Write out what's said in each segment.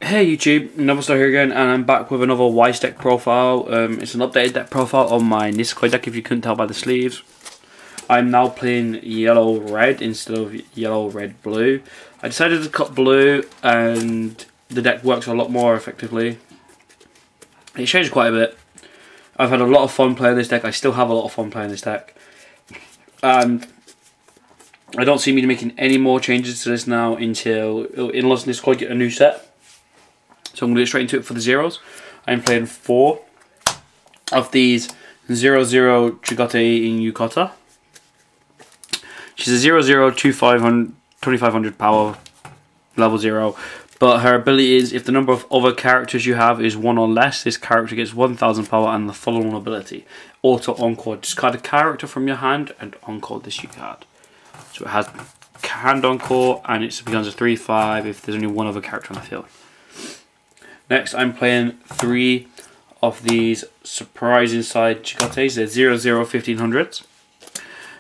Hey YouTube, Novarstar here again, and I'm back with another Weiss deck profile. It's an updated deck profile on my Nisekoi deck, if you couldn't tell by the sleeves. I'm now playing yellow-red instead of yellow-red-blue. I decided to cut blue, and the deck works a lot more effectively. It changed quite a bit. I've had a lot of fun playing this deck. I still have a lot of fun playing this deck. And I don't see me making any more changes to this now unless Nisekoi get a new set. So I'm going to get straight into it for the zeros. I'm playing 4 of these 00 Chigote in Yukata. She's a 00 2500 power, level 0. But her ability is, if the number of other characters you have is 1 or less, this character gets 1000 power and the following ability. Auto Encore. Discard a character from your hand and Encore this you card. So it has hand Encore and it becomes a 3/5 if there's only one other character on the field. Next, I'm playing 3 of these Surprise Inside Chigotes. They're 00 1500s.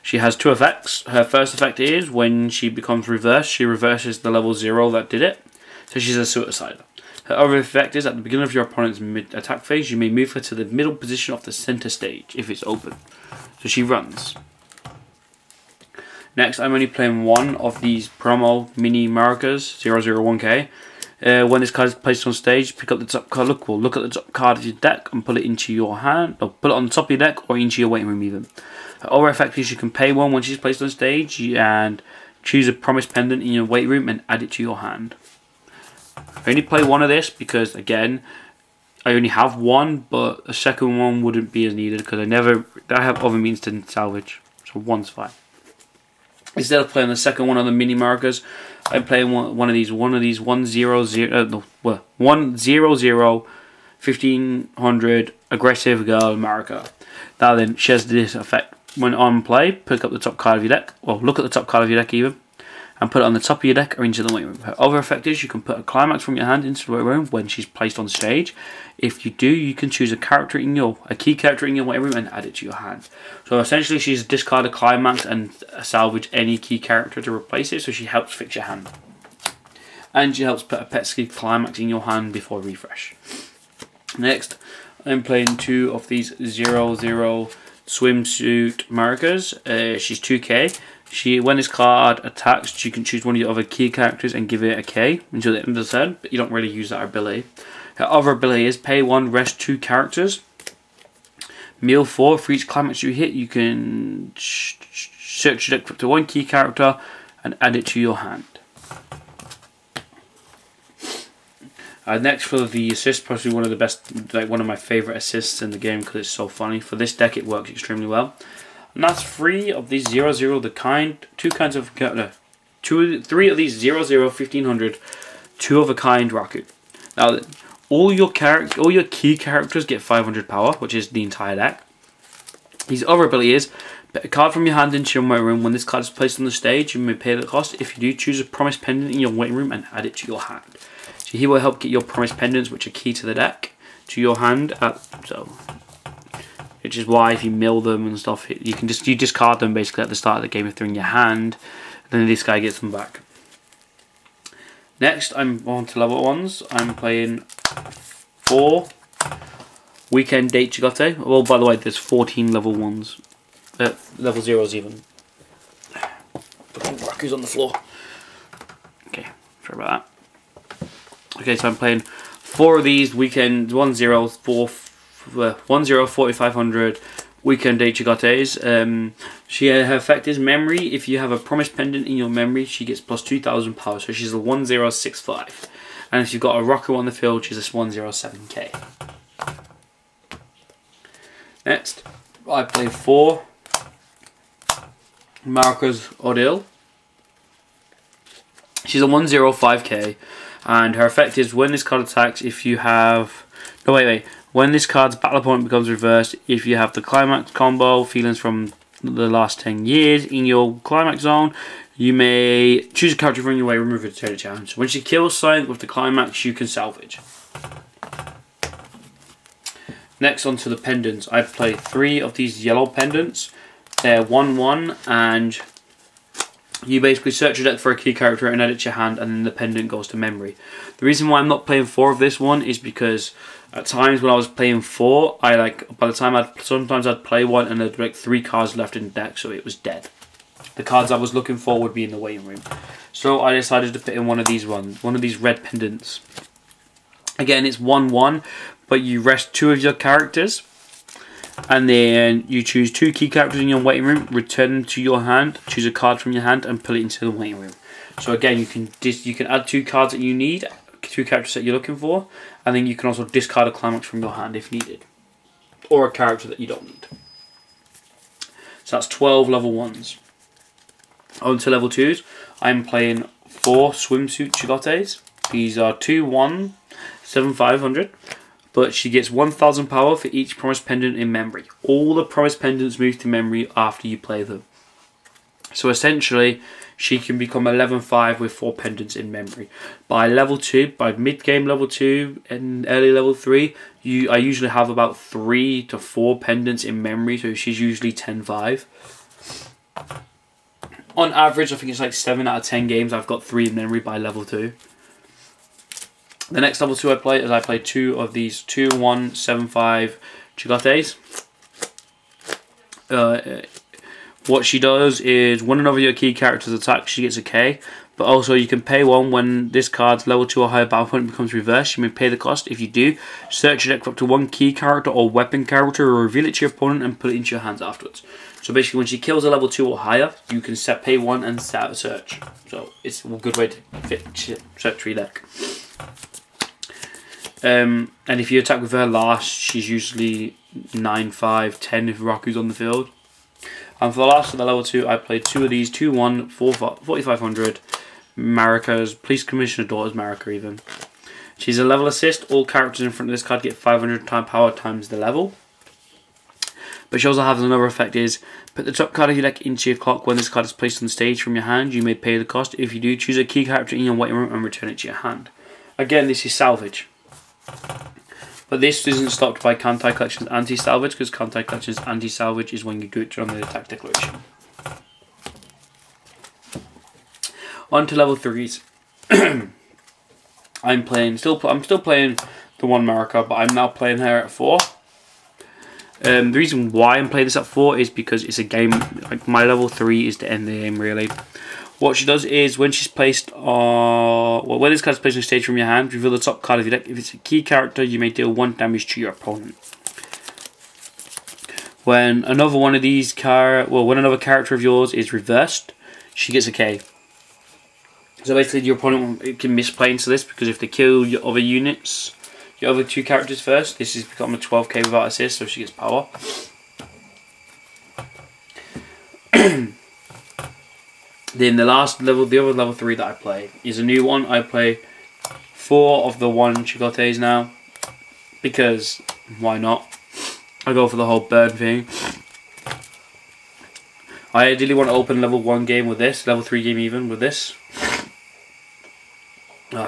She has 2 effects. Her first effect is, when she becomes reversed, she reverses the level 0 that did it. So she's a suicider. Her other effect is, at the beginning of your opponent's mid-attack phase, you may move her to the middle position of the center stage, if it's open. So she runs. Next, I'm only playing 1 of these promo mini markers, 001K. When this card is placed on stage, pick up the top card. Look at the top card of your deck and put it into your hand. Or put it on the top of your deck or into your waiting room even. Her other effect is you can pay 1 when she's placed on stage and choose a promise pendant in your waiting room and add it to your hand. I only play 1 of this because, again, I only have 1, but a second one wouldn't be as needed because I have other means to salvage. So 1's fine. Instead of playing the second one of the mini markers, I'm playing one of these 100 1500 aggressive girl marker. Now then, she has this effect. When on play, pick up the top card of your deck, or look at the top card of your deck even, and put it on the top of your deck or into the waiting room. Her other effect is you can put a climax from your hand into the waiting room when she's placed on stage. If you do, you can choose a key character in your waiting room and add it to your hand. So essentially, she's discard a climax and salvage any key character to replace it. So she helps fix your hand, and she helps put a pesky climax in your hand before refresh. Next, I'm playing 2 of these 00 swimsuit markers. She's 2K. When this card attacks, you can choose one of your other key characters and give it a K until the end of the turn, but you don't really use that ability. Her other ability is pay 1, rest 2 characters. Meal 4, for each climax you hit, you can search your deck for up to 1 key character and add it to your hand. Next, for the assist, probably one of the best, like one of my favourite assists in the game because it's so funny. For this deck, it works extremely well. And that's 3 of these 00, the kind, 3 of these 00 1500, 2 of a kind Raku. Now, all your key characters get 500 power, which is the entire deck. His other ability is, put a card from your hand into your waiting room. When this card is placed on the stage, you may pay the cost. If you do, choose a promise pendant in your waiting room and add it to your hand. So he will help get your promise pendants, which are key to the deck, to your hand. Which is why if you mill them and stuff, you discard them basically at the start of the game if they're in your hand. Then this guy gets them back. Next, I'm on to level 1s. I'm playing 4 Weekend Date Chigote. Well, by the way, there's 14 level 1s. Level 0s even. Fucking Raku's on the floor. Okay, sorry about that. Okay, so I'm playing 4 of these Weekend 10 4500 Weekend Date Chigotes. Her effect is memory. If you have a promise pendant in your memory, she gets plus 2000 power. So she's a 1065. And if you've got a Raku on the field, she's a 107K. Next, I play 4 Marcus Odile. She's a 105K. And her effect is, when this card attacks, if you have... No, wait. When this card's battle opponent becomes reversed, if you have the climax combo, feelings from the last 10 years in your climax zone, you may choose a character from your way, remove it to the challenge. So when she kills something with the climax, you can salvage. Next, onto the pendants. I play 3 of these yellow pendants. They're 1/1 and You basically search your deck for a key character and add it to your hand, and then the pendant goes to memory. The reason why I'm not playing 4 of this one is because at times when I was playing 4, by the time sometimes I'd play one and there'd be like 3 cards left in the deck, so it was dead. The cards I was looking for would be in the waiting room. So I decided to put in one of these red pendants. Again, it's 1/1, but you rest 2 of your characters. And then you choose 2 key characters in your waiting room, return them to your hand, choose a card from your hand and put it into the waiting room. So again, you can add 2 cards that you need, 2 characters that you're looking for, and then you can also discard a climax from your hand if needed. Or a character that you don't need. So that's 12 level 1s. On to level 2s, I'm playing 4 swimsuit Chigotes. These are 2/1, 7/500. But she gets 1000 power for each promised pendant in memory. All the promised pendants move to memory after you play them. So essentially, she can become 11/5 with 4 pendants in memory. By level 2, by mid-game level 2 and early level 3, I usually have about 3 to 4 pendants in memory, so she's usually 10/5. On average, I think it's like 7 out of 10 games I've got 3 in memory by level 2. The next level 2 I play 2 of these 2/1 7/5 Chigotes. What she does is when another of your key characters attacks, she gets a K. But also you can pay 1 when this card's level 2 or higher battle point becomes reversed. You may pay the cost. If you do, search your deck for up to 1 key character or weapon character, or reveal it to your opponent and put it into your hands afterwards. So basically when she kills a level 2 or higher, you can pay 1 and set out a search. So it's a good way to search your deck. And if you attack with her last, she's usually 9/5, 10 if Raku's on the field. And for the last of the level 2, I played 2 of these 2/1 4500 Marika's Police Commissioner Daughters Marika even. She's a level assist. All characters in front of this card get 500 power times the level. But she also has another effect is, put the top card of your deck into your clock when this card is placed on the stage from your hand. You may pay the cost. If you do, choose a key character in your waiting room and return it to your hand. Again, this is salvage. But this isn't stopped by Kantai Collection's anti-salvage, because Kantai Collection's anti-salvage is when you do it on the attack declaration. On to level 3s. I'm still playing the one Marika, but I'm now playing her at 4. The reason why I'm playing this at 4 is because it's a game, like my level 3 is to end the game really. What she does is when she's placed when this card is placed on stage from your hand, reveal the top card of your deck. If it's a key character, you may deal 1 damage to your opponent. When another one of these when another character of yours is reversed, she gets a K. So basically your opponent can misplay into this, because if they kill your other units, your other 2 characters first, this has become a 12k without assist, so she gets power. Then the other level 3 that I play is a new one. I play 4 of the 1 Chigotes now, because why not? I go for the whole burn thing. I ideally want to open level 1 game with this, level 3 game even with this.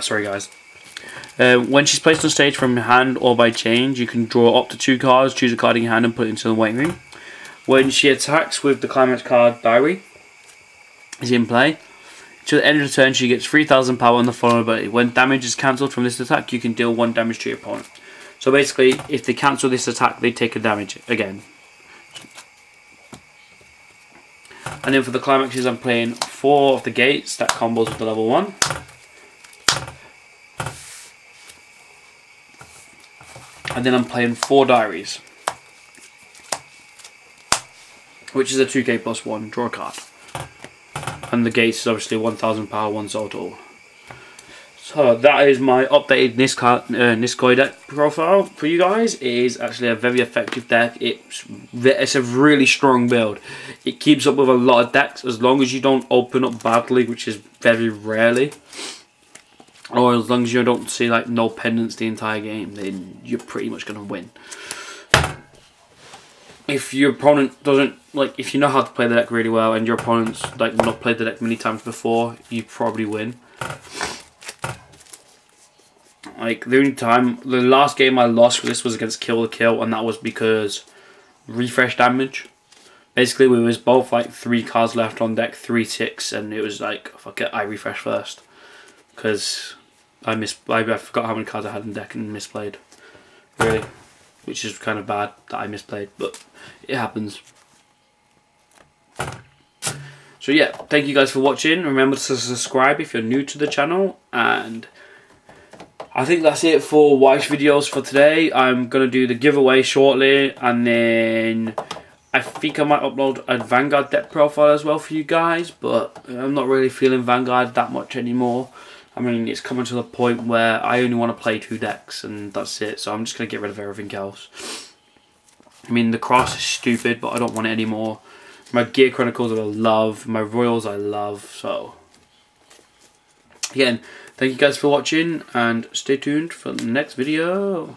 Sorry guys. When she's placed on stage from your hand or by change, you can draw up to 2 cards, choose a card in your hand and put it into the waiting room. When she attacks with the climax card Diary is in play, to the end of the turn she gets 3000 power on the following ability. When damage is cancelled from this attack, you can deal 1 damage to your opponent. So basically, if they cancel this attack, they take a damage again. And then for the climaxes, I'm playing 4 of the gates that combos with the level 1. And then I'm playing 4 diaries, which is a 2k plus 1, draw a card. And the gates is obviously 1000 power, 1 total. So that is my updated Nisekoi deck profile for you guys. It is actually a very effective deck. It's a really strong build. It keeps up with a lot of decks as long as you don't open up badly, which is very rarely. Or as long as you don't see like no pendants the entire game, then you're pretty much going to win. If your opponent doesn't, like, if you know how to play the deck really well and your opponent's like not played the deck many times before, you probably win. Like the last game I lost for this was against Kill the Kill, and that was because refresh damage. basically we was both like 3 cards left on deck, 3 ticks, and it was like, fuck it, I refresh first. Because I forgot how many cards I had in deck and misplayed. Really. Which is kind of bad that I misplayed, but it happens. So yeah, thank you guys for watching. Remember to subscribe if you're new to the channel, and I think that's it for Weiss videos for today. I'm going to do the giveaway shortly, and then I think I might upload a Vanguard deck profile as well for you guys, but I'm not really feeling Vanguard that much anymore. I mean, it's coming to the point where I only want to play 2 decks, and that's it, so I'm just going to get rid of everything else. I mean, the cross is stupid, but I don't want it anymore. My Gear Chronicles I love, my Royals I love, so again, thank you guys for watching, and stay tuned for the next video.